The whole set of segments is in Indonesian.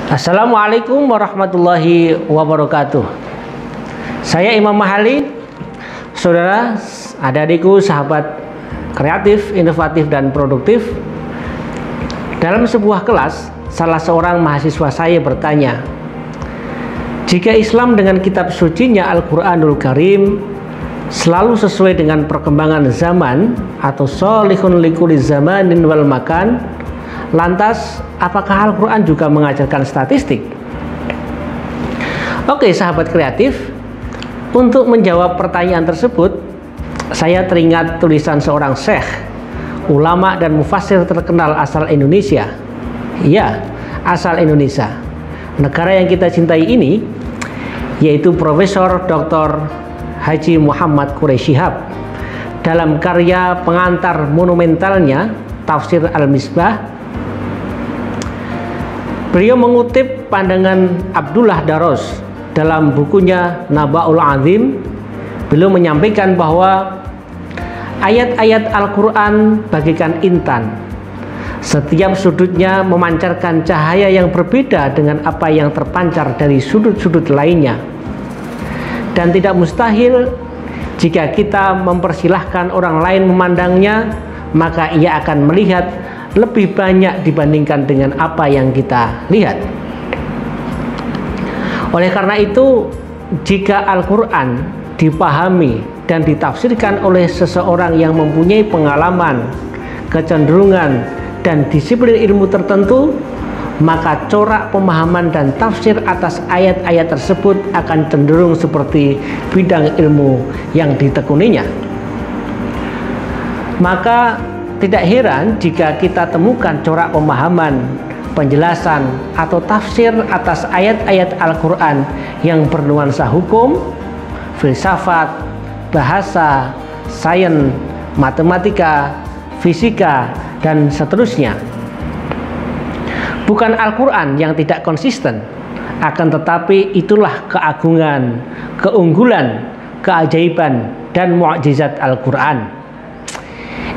Assalamualaikum warahmatullahi wabarakatuh. Saya Imam Mahali, saudara, adik-adikku, sahabat kreatif, inovatif, dan produktif. Dalam sebuah kelas, salah seorang mahasiswa saya bertanya, jika Islam dengan kitab sucinya Al-Quranul Karim selalu sesuai dengan perkembangan zaman atau sholihun likulli zamanin wal makan, lantas apakah Al-Quran juga mengajarkan statistik? Oke, sahabat kreatif, untuk menjawab pertanyaan tersebut, saya teringat tulisan seorang syekh, ulama dan mufassir terkenal asal Indonesia. Ya, asal Indonesia. Negara yang kita cintai ini, yaitu Profesor Dr. Haji Muhammad Quraisy Shihab, dalam karya pengantar monumentalnya Tafsir Al-Misbah. Beliau mengutip pandangan Abdullah Daros dalam bukunya Naba'ul Azim. Beliau menyampaikan bahwa ayat-ayat Al-Quran bagaikan intan. Setiap sudutnya memancarkan cahaya yang berbeda dengan apa yang terpancar dari sudut-sudut lainnya. Dan tidak mustahil jika kita mempersilahkan orang lain memandangnya, maka ia akan melihat lebih banyak dibandingkan dengan apa yang kita lihat. Oleh karena itu, jika Al-Quran dipahami dan ditafsirkan oleh seseorang yang mempunyai pengalaman, kecenderungan, dan disiplin ilmu tertentu, maka corak pemahaman dan tafsir atas ayat-ayat tersebut akan cenderung seperti bidang ilmu yang ditekuninya. Maka tidak heran jika kita temukan corak pemahaman, penjelasan, atau tafsir atas ayat-ayat Al-Quran yang bernuansa hukum, filsafat, bahasa, sains, matematika, fisika, dan seterusnya. Bukan Al-Quran yang tidak konsisten, akan tetapi itulah keagungan, keunggulan, keajaiban, dan mukjizat Al-Quran.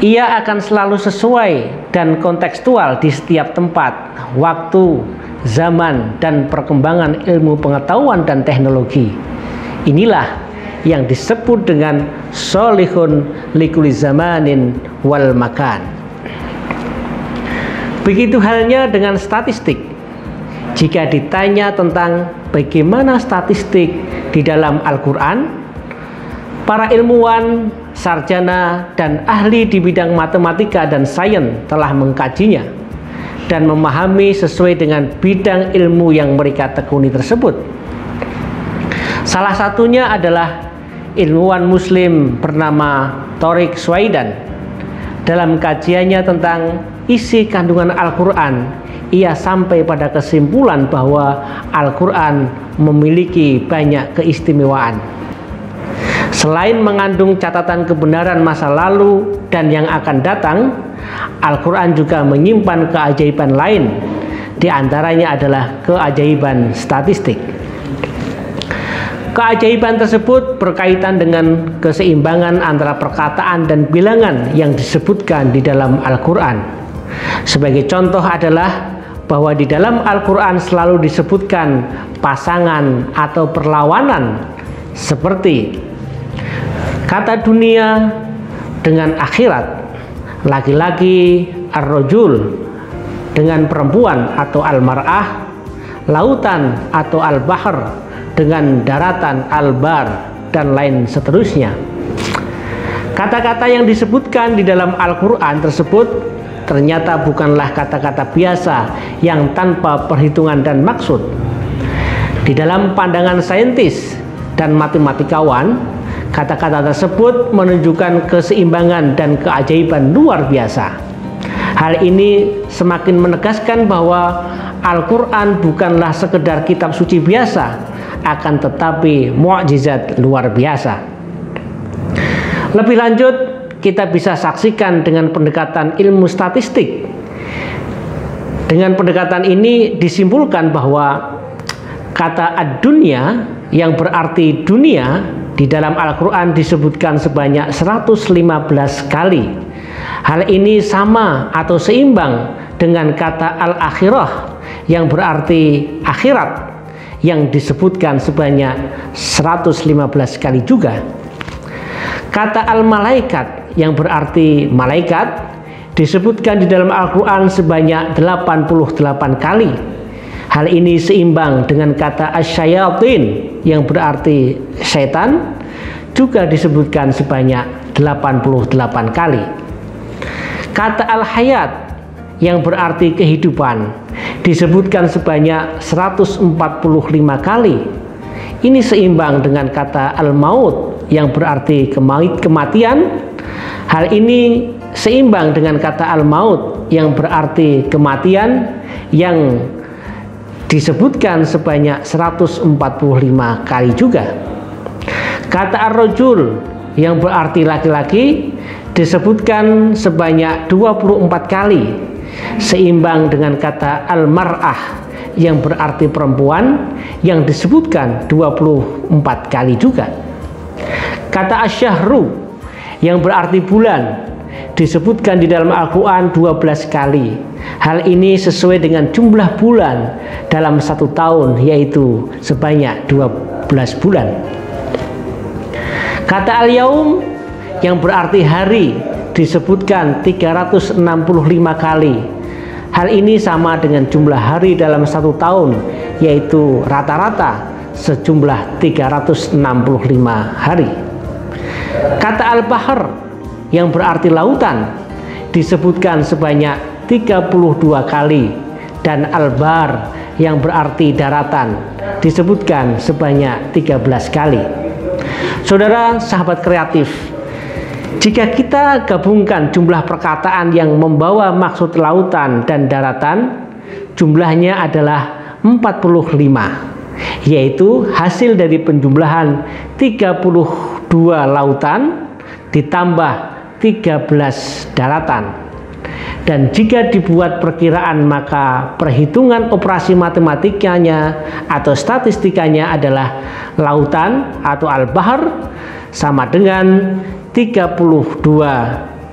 Ia akan selalu sesuai dan kontekstual di setiap tempat, waktu, zaman, dan perkembangan ilmu pengetahuan dan teknologi. Inilah yang disebut dengan sholihun likulli zamanin wal makan. Begitu halnya dengan statistik. Jika ditanya tentang bagaimana statistik di dalam Al-Quran, para ilmuwan, sarjana, dan ahli di bidang matematika dan sains telah mengkajinya dan memahami sesuai dengan bidang ilmu yang mereka tekuni tersebut. Salah satunya adalah ilmuwan muslim bernama Tariq Suwaidan. Dalam kajiannya tentang isi kandungan Al-Quran, ia sampai pada kesimpulan bahwa Al-Quran memiliki banyak keistimewaan. Selain mengandung catatan kebenaran masa lalu dan yang akan datang, Al-Quran juga menyimpan keajaiban lain. Di antaranya adalah keajaiban statistik. Keajaiban tersebut berkaitan dengan keseimbangan antara perkataan dan bilangan yang disebutkan di dalam Al-Quran. Sebagai contoh adalah bahwa di dalam Al-Quran selalu disebutkan pasangan atau perlawanan seperti kata dunia dengan akhirat, laki-laki ar-rajul dengan perempuan atau al-mar'ah, lautan atau al-bahr dengan daratan al-bar, dan lain seterusnya. Kata-kata yang disebutkan di dalam Al-Quran tersebut ternyata bukanlah kata-kata biasa yang tanpa perhitungan dan maksud. Di dalam pandangan saintis dan matematikawan, kata-kata tersebut menunjukkan keseimbangan dan keajaiban luar biasa. Hal ini semakin menegaskan bahwa Al-Quran bukanlah sekedar kitab suci biasa, akan tetapi mukjizat luar biasa. Lebih lanjut, kita bisa saksikan dengan pendekatan ilmu statistik. Dengan pendekatan ini disimpulkan bahwa kata ad-dunya yang berarti dunia di dalam Al-Quran disebutkan sebanyak 115 kali. Hal ini sama atau seimbang dengan kata al-akhirah yang berarti akhirat, yang disebutkan sebanyak 115 kali juga. Kata al-malaikat yang berarti malaikat disebutkan di dalam Al-Quran sebanyak 88 kali. Hal ini seimbang dengan kata asyayatin yang berarti setan, juga disebutkan sebanyak 88 kali. Kata al-hayat yang berarti kehidupan disebutkan sebanyak 145 kali. Ini seimbang dengan kata al-maut yang berarti kematian. Hal ini seimbang dengan kata al-maut yang berarti kematian, yang disebutkan sebanyak 145 kali juga. Kata ar-rajul yang berarti laki-laki disebutkan sebanyak 24 kali, seimbang dengan kata al-mar'ah yang berarti perempuan, yang disebutkan 24 kali juga. Kata asyahru yang berarti bulan disebutkan di dalam Al-Quran 12 kali. Hal ini sesuai dengan jumlah bulan dalam satu tahun, yaitu sebanyak 12 bulan. Kata al-yaum yang berarti hari disebutkan 365 kali. Hal ini sama dengan jumlah hari dalam satu tahun, yaitu rata-rata sejumlah 365 hari. Kata al-bahr yang berarti lautan disebutkan sebanyak 32 kali, dan al-bar yang berarti daratan disebutkan sebanyak 13 kali. Saudara sahabat kreatif, jika kita gabungkan jumlah perkataan yang membawa maksud lautan dan daratan, jumlahnya adalah 45, yaitu hasil dari penjumlahan 32 lautan ditambah 13 daratan. Dan jika dibuat perkiraan, maka perhitungan operasi matematikanya atau statistikanya adalah lautan atau al-bahr sama dengan 32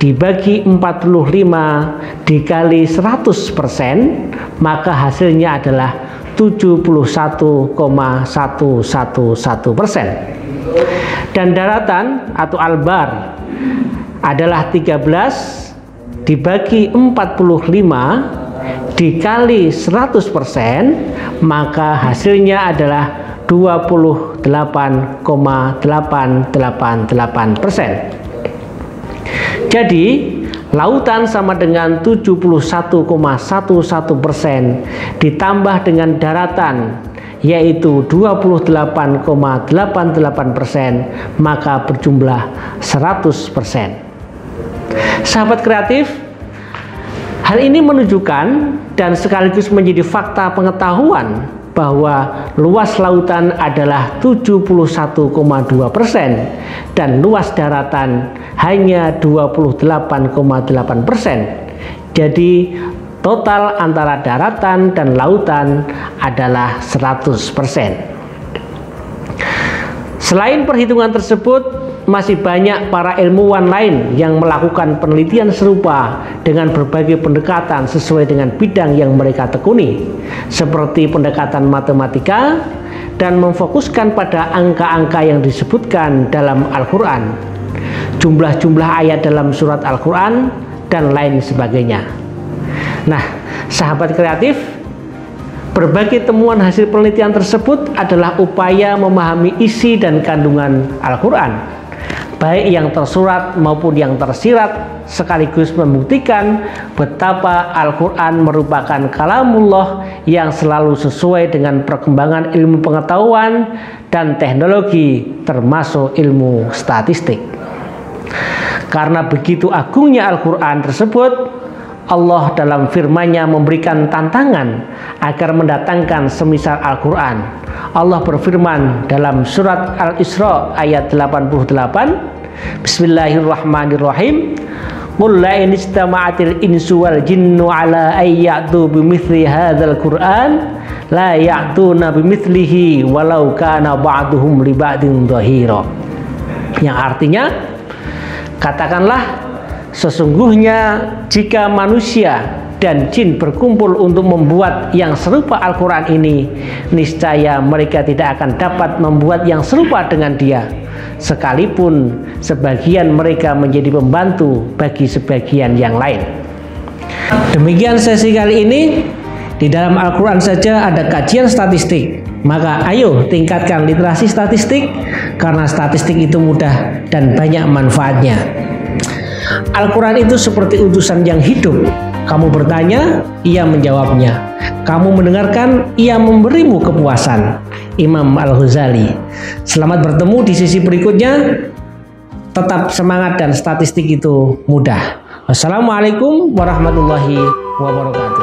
dibagi 45 dikali 100%, maka hasilnya adalah 71,111%. Dan daratan atau al-bahr adalah 13 dibagi 45 dikali 100%, maka hasilnya adalah 28,888%. Jadi lautan sama dengan 71,11% ditambah dengan daratan yaitu 28,88%, maka berjumlah 100%. Sahabat kreatif, hal ini menunjukkan dan sekaligus menjadi fakta pengetahuan bahwa luas lautan adalah 71,2% dan luas daratan hanya 28,8%. Jadi total antara daratan dan lautan adalah 100%. Selain perhitungan tersebut, masih banyak para ilmuwan lain yang melakukan penelitian serupa dengan berbagai pendekatan sesuai dengan bidang yang mereka tekuni, seperti pendekatan matematika dan memfokuskan pada angka-angka yang disebutkan dalam Al-Quran, jumlah-jumlah ayat dalam surat Al-Quran, dan lain sebagainya. Nah, sahabat kreatif, berbagai temuan hasil penelitian tersebut adalah upaya memahami isi dan kandungan Al-Quran, baik yang tersurat maupun yang tersirat, sekaligus membuktikan betapa Al-Quran merupakan kalamullah yang selalu sesuai dengan perkembangan ilmu pengetahuan dan teknologi, termasuk ilmu statistik. Karena begitu agungnya Al-Quran tersebut, Allah dalam firman-Nya memberikan tantangan agar mendatangkan semisal Al-Quran. Allah berfirman dalam surat Al-Isra ayat 88, Bismillahirrahmanirrahim, Qul la in istama'atil insu wal jinnu ala ay ya'tu bimithli hadzal Qur'an la ya'tuna bimithlihi walau kana ba'duhum li ba'din dhahira. Yang artinya, katakanlah, sesungguhnya jika manusia dan jin berkumpul untuk membuat yang serupa Al-Quran ini, niscaya mereka tidak akan dapat membuat yang serupa dengan dia, sekalipun sebagian mereka menjadi pembantu bagi sebagian yang lain. Demikian sesi kali ini. Di dalam Al-Quran saja ada kajian statistik, maka ayo tingkatkan literasi statistik, karena statistik itu mudah dan banyak manfaatnya. Al-Quran itu seperti utusan yang hidup. Kamu bertanya, ia menjawabnya. Kamu mendengarkan, ia memberimu kepuasan. Imam Al-Ghazali. Selamat bertemu di sesi berikutnya. Tetap semangat dan statistik itu mudah. Wassalamualaikum warahmatullahi wabarakatuh.